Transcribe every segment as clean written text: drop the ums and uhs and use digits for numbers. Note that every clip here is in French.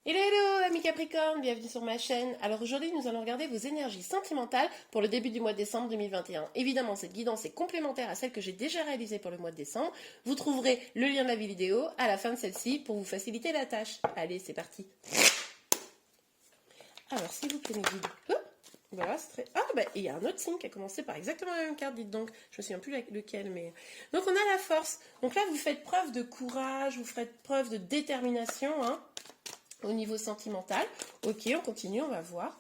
Hello hello amis Capricorne, bienvenue sur ma chaîne. Alors aujourd'hui nous allons regarder vos énergies sentimentales pour le début du mois de décembre 2021. Évidemment cette guidance est complémentaire à celle que j'ai déjà réalisée pour le mois de décembre. Vous trouverez le lien de la vidéo à la fin de celle-ci pour vous faciliter la tâche. Allez c'est parti. Alors s'il vous plaît mes guides. Oh, voilà, c'est très... Ah bah il y a un autre signe qui a commencé par exactement la même carte, dites donc. Je me souviens plus lequel mais... Donc on a la force. Donc là vous faites preuve de courage, vous faites preuve de détermination, hein. Au niveau sentimental. Ok, on continue, on va voir.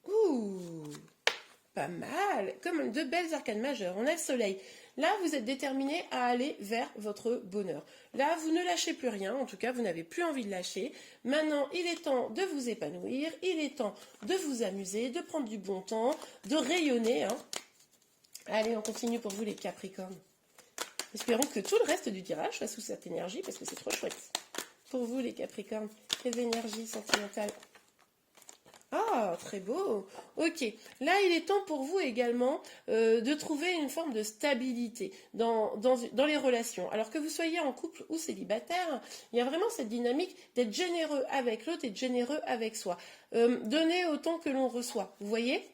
Ouh, pas mal. Comme deux belles arcanes majeures. On a le soleil. Là, vous êtes déterminé à aller vers votre bonheur. Là, vous ne lâchez plus rien. En tout cas, vous n'avez plus envie de lâcher. Maintenant, il est temps de vous épanouir. Il est temps de vous amuser, de prendre du bon temps, de rayonner, hein. Allez, on continue pour vous les Capricornes. Espérons que tout le reste du tirage soit sous cette énergie parce que c'est trop chouette. Pour vous les Capricornes, quelles énergies sentimentales? Ah, très beau. Ok, là il est temps pour vous également de trouver une forme de stabilité dans les relations. Alors que vous soyez en couple ou célibataire, il y a vraiment cette dynamique d'être généreux avec l'autre et de généreux avec soi. Donner autant que l'on reçoit, vous voyez?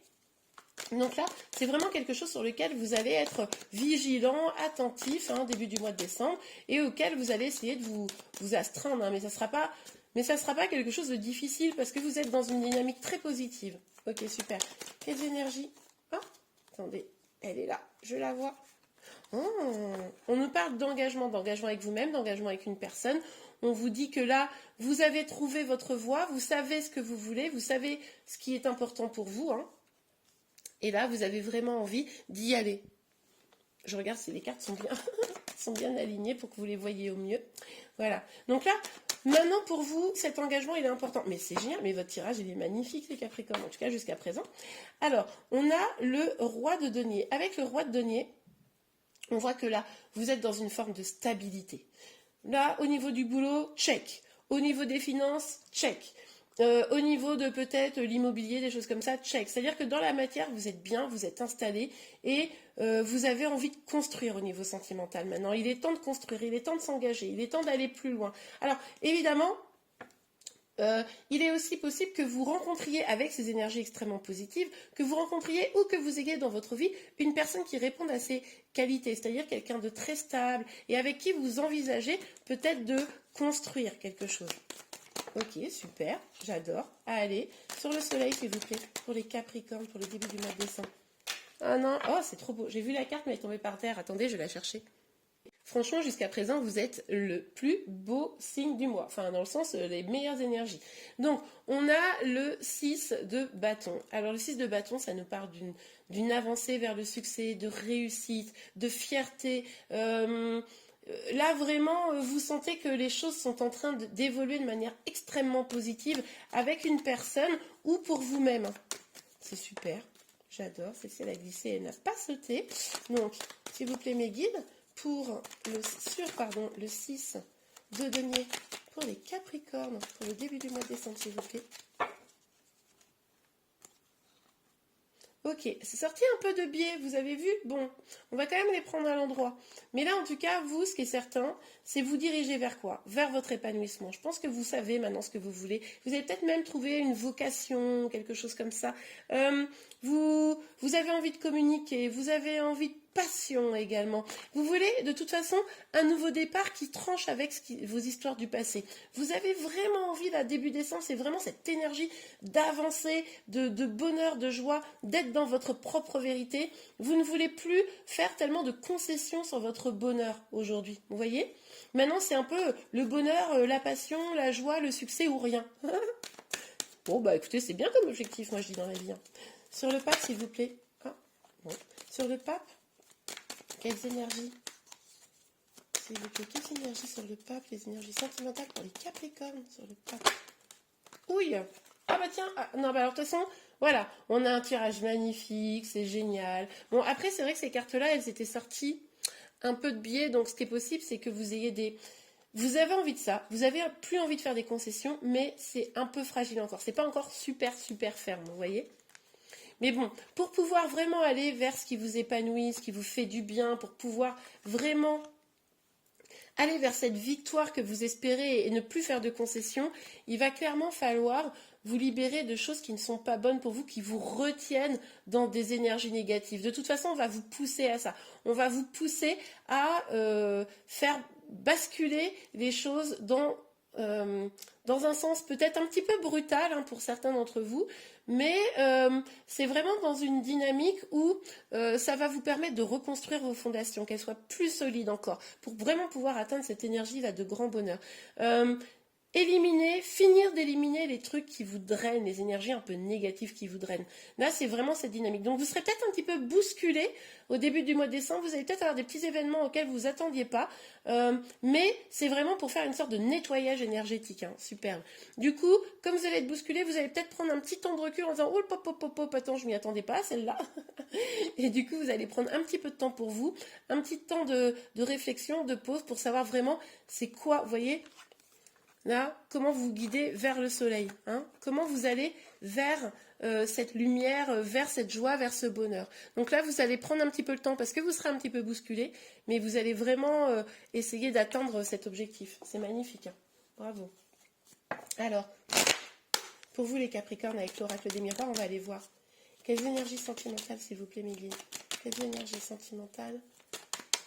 Donc là, c'est vraiment quelque chose sur lequel vous allez être vigilant, attentif, hein, début du mois de décembre, et auquel vous allez essayer de vous astreindre, hein, mais ça sera pas quelque chose de difficile parce que vous êtes dans une dynamique très positive. Ok, super. Quelles énergies? Ah, attendez, elle est là, je la vois. Oh, on nous parle d'engagement avec vous-même, d'engagement avec une personne. On vous dit que là, vous avez trouvé votre voie, vous savez ce que vous voulez, vous savez ce qui est important pour vous, hein. Et là, vous avez vraiment envie d'y aller. Je regarde si les cartes sont bien, sont bien alignées pour que vous les voyez au mieux. Voilà. Donc là, maintenant pour vous, cet engagement, il est important. Mais c'est génial, mais votre tirage, il est magnifique, les Capricornes, en tout cas jusqu'à présent. Alors, on a le roi de denier. Avec le roi de denier, on voit que là, vous êtes dans une forme de stabilité. Là, au niveau du boulot, check. Au niveau des finances, check. Au niveau de peut-être l'immobilier, des choses comme ça, check. C'est-à-dire que dans la matière, vous êtes bien, vous êtes installé et vous avez envie de construire au niveau sentimental maintenant. Il est temps de construire, il est temps de s'engager, il est temps d'aller plus loin. Alors, évidemment, il est aussi possible que vous rencontriez avec ces énergies extrêmement positives, que vous rencontriez ou que vous ayez dans votre vie une personne qui réponde à ces qualités, c'est-à-dire quelqu'un de très stable et avec qui vous envisagez peut-être de construire quelque chose. Ok, super, j'adore. Allez, sur le soleil s'il vous plaît, pour les Capricornes, pour le début du mois de décembre. Ah non, oh c'est trop beau, j'ai vu la carte mais elle est tombée par terre, attendez, je vais la chercher. Franchement, jusqu'à présent, vous êtes le plus beau signe du mois. Enfin, dans le sens, les meilleures énergies. Donc, on a le 6 de bâton. Alors, le 6 de bâton, ça nous parle d'une avancée vers le succès, de réussite, de fierté. Là, vraiment, vous sentez que les choses sont en train d'évoluer de manière extrêmement positive avec une personne ou pour vous-même. C'est super. J'adore. Celle-ci, elle a glissé, elle n'a pas sauté. Donc, s'il vous plaît, mes guides, pour le 6 de denier pour les Capricornes, pour le début du mois de décembre, s'il vous plaît. Ok, c'est sorti un peu de biais, vous avez vu? Bon, on va quand même les prendre à l'endroit. Mais là, en tout cas, vous, ce qui est certain, c'est vous diriger vers quoi? Vers votre épanouissement. Je pense que vous savez maintenant ce que vous voulez. Vous avez peut-être même trouvé une vocation, quelque chose comme ça. Vous avez envie de communiquer, vous avez envie de passion également. Vous voulez de toute façon un nouveau départ qui tranche avec vos histoires du passé. Vous avez vraiment envie, là, début décembre, c'est vraiment cette énergie d'avancer, de bonheur, de joie, d'être dans votre propre vérité. Vous ne voulez plus faire tellement de concessions sur votre bonheur aujourd'hui. Vous voyez? Maintenant, c'est un peu le bonheur, la passion, la joie, le succès ou rien. Bon, bah écoutez, c'est bien comme objectif, moi je dis dans la vie. Hein. Sur le pape, s'il vous plaît. Ah, bon. Sur le pape, quelles énergies? S'il vous plaît, quelles énergies sur le pape? Les énergies sentimentales pour les Capricornes sur le pape. Ouille. Ah bah tiens, non, bah alors de toute façon, voilà, on a un tirage magnifique, c'est génial. Bon, après, c'est vrai que ces cartes-là, elles étaient sorties un peu de biais, donc ce qui est possible, c'est que vous ayez des... Vous avez envie de ça, vous avez plus envie de faire des concessions, mais c'est un peu fragile encore. C'est pas encore super, super ferme, vous voyez? Mais bon, pour pouvoir vraiment aller vers ce qui vous épanouit, ce qui vous fait du bien, pour pouvoir vraiment aller vers cette victoire que vous espérez et ne plus faire de concessions, il va clairement falloir vous libérer de choses qui ne sont pas bonnes pour vous, qui vous retiennent dans des énergies négatives. De toute façon, on va vous pousser à ça. On va vous pousser à faire basculer les choses dans un sens peut-être un petit peu brutal hein, pour certains d'entre vous, mais c'est vraiment dans une dynamique où ça va vous permettre de reconstruire vos fondations, qu'elles soient plus solides encore, pour vraiment pouvoir atteindre cette énergie là de grand bonheur. Finir d'éliminer les trucs qui vous drainent, les énergies un peu négatives qui vous drainent. Là, c'est vraiment cette dynamique. Donc, vous serez peut-être un petit peu bousculé au début du mois de décembre. Vous allez peut-être avoir des petits événements auxquels vous vous attendiez pas. Mais c'est vraiment pour faire une sorte de nettoyage énergétique. Hein, superbe. Du coup, comme vous allez être bousculé, vous allez peut-être prendre un petit temps de recul en disant « Oh, pop, pop, pop, pop, attends, je m'y attendais pas, celle-là. » Et du coup, vous allez prendre un petit peu de temps pour vous, un petit temps de réflexion, de pause pour savoir vraiment c'est quoi, vous voyez. Là, comment vous guidez vers le soleil, hein? Comment vous allez vers cette lumière, vers cette joie, vers ce bonheur. Donc là, vous allez prendre un petit peu le temps parce que vous serez un petit peu bousculé, mais vous allez vraiment essayer d'atteindre cet objectif. C'est magnifique, hein? Bravo. Alors, pour vous les Capricornes, avec l'oracle des miroirs, on va aller voir. Quelles énergies sentimentales, s'il vous plaît, mes guides? Quelles énergies sentimentales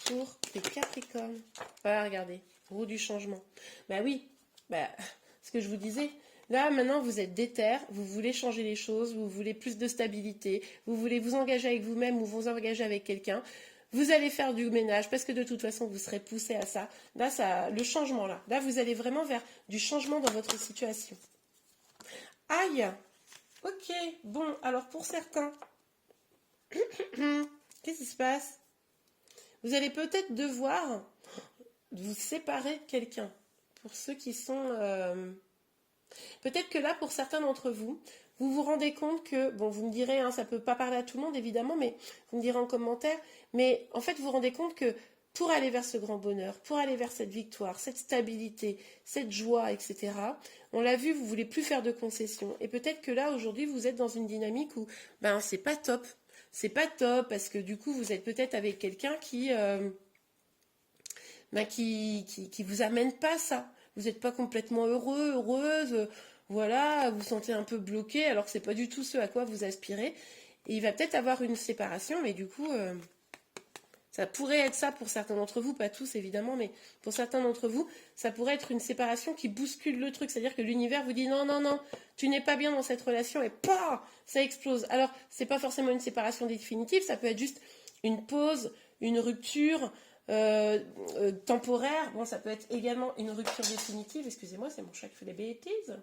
pour les Capricornes? Voilà, regardez, roue du changement. Bah oui. Ce que je vous disais, là maintenant vous êtes déter, vous voulez changer les choses, vous voulez plus de stabilité, vous voulez vous engager avec vous-même ou vous engager avec quelqu'un, vous allez faire du ménage parce que de toute façon vous serez poussé à ça. Là, le changement là vous allez vraiment vers du changement dans votre situation. Aïe, ok, bon, alors pour certains, qu'est-ce qui se passe? Vous allez peut-être devoir vous séparer de quelqu'un. Pour ceux qui sont... Peut-être que là, pour certains d'entre vous, vous vous rendez compte que, bon, vous me direz, hein, ça ne peut pas parler à tout le monde, évidemment, mais vous me direz en commentaire, mais en fait, vous vous rendez compte que pour aller vers ce grand bonheur, pour aller vers cette victoire, cette stabilité, cette joie, etc., on l'a vu, vous ne voulez plus faire de concessions. Et peut-être que là, aujourd'hui, vous êtes dans une dynamique où, c'est pas top. C'est pas top parce que du coup, vous êtes peut-être avec quelqu'un qui vous amène pas ça. Vous n'êtes pas complètement heureux, heureuse, voilà, vous vous sentez un peu bloqué alors que c'est pas du tout ce à quoi vous aspirez. Et il va peut-être avoir une séparation, mais du coup, ça pourrait être ça pour certains d'entre vous, pas tous évidemment, mais pour certains d'entre vous, ça pourrait être une séparation qui bouscule le truc. C'est-à-dire que l'univers vous dit non, non, non, tu n'es pas bien dans cette relation et pah, ça explose. Alors, c'est pas forcément une séparation définitive, ça peut être juste une pause, une rupture, temporaire. Bon, ça peut être également une rupture définitive. Excusez-moi, c'est mon chat qui fait des bêtises.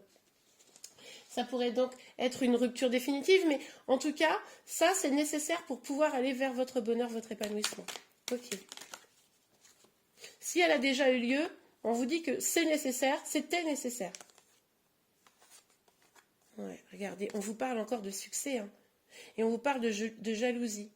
Ça pourrait donc être une rupture définitive, mais en tout cas, ça, c'est nécessaire pour pouvoir aller vers votre bonheur, votre épanouissement. Ok. Si elle a déjà eu lieu, on vous dit que c'est nécessaire, c'était nécessaire. Ouais, regardez, on vous parle encore de succès, hein, et on vous parle de jalousie.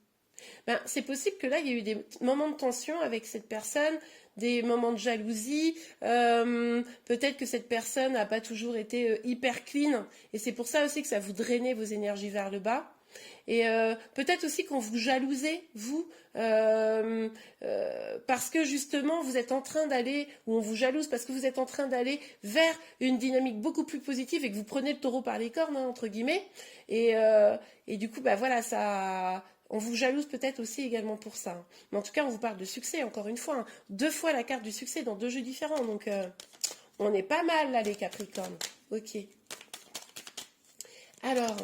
C'est possible que là, il y a eu des moments de tension avec cette personne, des moments de jalousie. Peut-être que cette personne n'a pas toujours été hyper clean. Et c'est pour ça aussi que ça vous drainait vos énergies vers le bas. Et peut-être aussi qu'on vous jalousait, vous, parce que justement, vous êtes en train d'aller, ou on vous jalouse parce que vous êtes en train d'aller vers une dynamique beaucoup plus positive et que vous prenez le taureau par les cornes, hein, entre guillemets. Et du coup, voilà, ça... On vous jalouse peut-être aussi également pour ça. Mais en tout cas, on vous parle de succès, encore une fois. Hein. 2 fois la carte du succès dans 2 jeux différents. Donc, on est pas mal là, les Capricornes. Ok. Alors,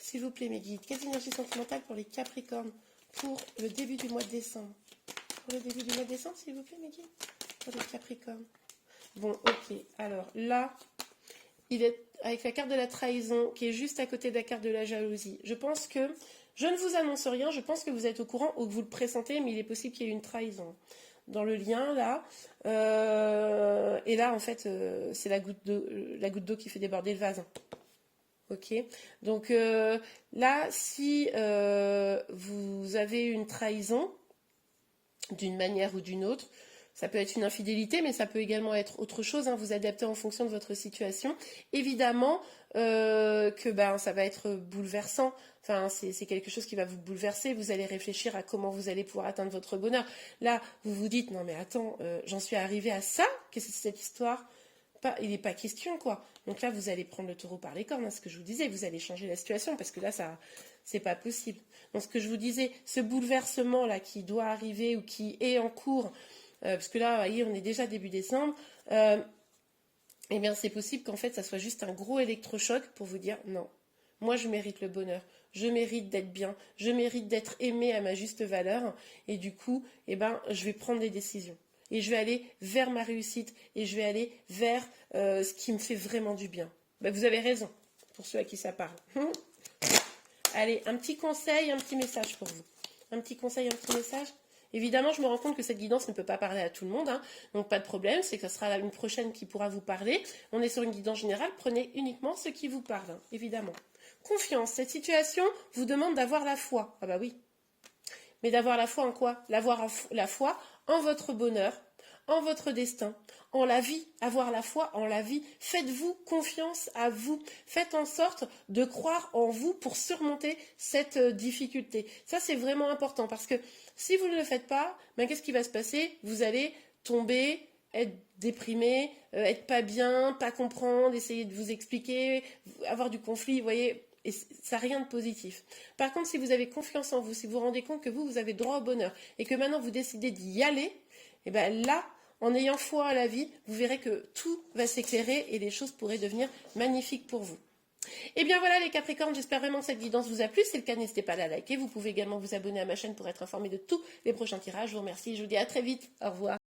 s'il vous plaît, mes guides, quelles énergies sentimentales pour les Capricornes pour le début du mois de décembre? Pour le début du mois de décembre, s'il vous plaît, mes guides, pour les Capricornes. Bon, ok. Alors, là, il est avec la carte de la trahison qui est juste à côté de la carte de la jalousie. Je pense que... Je ne vous annonce rien, je pense que vous êtes au courant ou que vous le pressentez, mais il est possible qu'il y ait une trahison. Dans le lien, là, et là, en fait, c'est la goutte d'eau qui fait déborder le vase. Ok. Donc là, si vous avez une trahison, d'une manière ou d'une autre, Ça peut être une infidélité, mais ça peut également être autre chose, hein, vous adaptez en fonction de votre situation. Évidemment que ça va être bouleversant, enfin, c'est quelque chose qui va vous bouleverser, vous allez réfléchir à comment vous allez pouvoir atteindre votre bonheur. Là, vous vous dites, non mais attends, j'en suis arrivée à ça? Qu'est-ce que c'est cette histoire? Il n'est pas question, quoi. Donc là, vous allez prendre le taureau par les cornes, hein, ce que je vous disais, vous allez changer la situation, parce que là, c'est pas possible. Donc ce que je vous disais, ce bouleversement-là qui doit arriver ou qui est en cours, parce que là, vous voyez, on est déjà début décembre, eh bien c'est possible qu'en fait, ça soit juste un gros électrochoc pour vous dire, non, moi je mérite le bonheur, je mérite d'être bien, je mérite d'être aimé à ma juste valeur, et du coup, je vais prendre des décisions. Et je vais aller vers ma réussite, et je vais aller vers ce qui me fait vraiment du bien. Vous avez raison, pour ceux à qui ça parle. Allez, un petit conseil, un petit message pour vous. Un petit conseil, un petit message. Évidemment, je me rends compte que cette guidance ne peut pas parler à tout le monde, hein, donc pas de problème, c'est que ce sera une prochaine qui pourra vous parler. On est sur une guidance générale, prenez uniquement ce qui vous parle, hein, évidemment. Confiance, cette situation vous demande d'avoir la foi. Ah bah oui. Mais d'avoir la foi en quoi? La foi en votre bonheur, en votre destin, en la vie, avoir la foi en la vie. Faites-vous confiance à vous. Faites en sorte de croire en vous pour surmonter cette difficulté. Ça, c'est vraiment important parce que si vous ne le faites pas, qu'est-ce qui va se passer? Vous allez tomber, être déprimé, être pas bien, pas comprendre, essayer de vous expliquer, avoir du conflit, vous voyez. Et ça n'a rien de positif. Par contre, si vous avez confiance en vous, si vous vous rendez compte que vous avez droit au bonheur et que maintenant vous décidez d'y aller, et là, en ayant foi à la vie, vous verrez que tout va s'éclairer et les choses pourraient devenir magnifiques pour vous. Et bien voilà les Capricornes, j'espère vraiment que cette guidance vous a plu. Si c'est le cas, n'hésitez pas à la liker. Vous pouvez également vous abonner à ma chaîne pour être informé de tous les prochains tirages. Je vous remercie, je vous dis à très vite. Au revoir.